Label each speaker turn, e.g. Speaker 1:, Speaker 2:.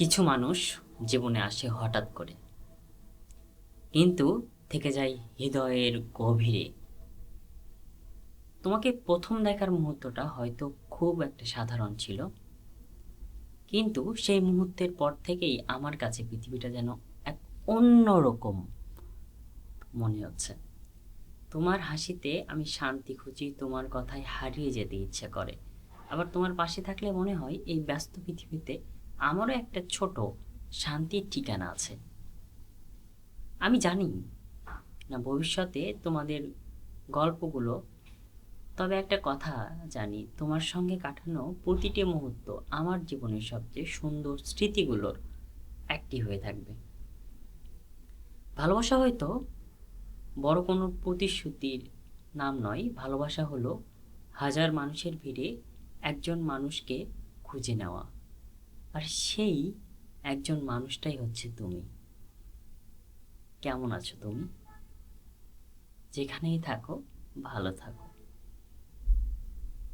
Speaker 1: কিছু মানুষ জীবনে আসে হঠাৎ করে, কিন্তু থেকে যায় হৃদয়ের গভীরে। তোমাকে প্রথম দেখার মুহূর্তটা হয়তো খুব একটা সাধারণ ছিল, কিন্তু সেই মুহূর্তের পর থেকেই আমার কাছে পৃথিবীটা যেন এক অন্যরকম মনে হচ্ছে। তোমার হাসিতে আমি শান্তি খুঁজি, তোমার কথায় হারিয়ে যেতে ইচ্ছে করে। আবার তোমার পাশে থাকলে মনে হয় এই ব্যস্ত পৃথিবীতে আমারও একটা ছোট শান্তির ঠিকানা আছে। আমি জানি না ভবিষ্যতে তোমাদের গল্পগুলো, তবে একটা কথা জানি, তোমার সঙ্গে কাটানো প্রতিটি মুহূর্ত আমার জীবনের সবচেয়ে সুন্দর স্মৃতিগুলোর একটি হয়ে থাকবে। ভালোবাসা হয়তো বড় কোনো প্রতিশ্রুতির নাম নয়, ভালোবাসা হলো হাজার মানুষের ভিড়ে একজন মানুষকে খুঁজে নেওয়া, আর সেই একজন মানুষটাই হচ্ছে তুমি। কেমন আছো তুমি? যেখানেই থাকো, ভালো থাকো।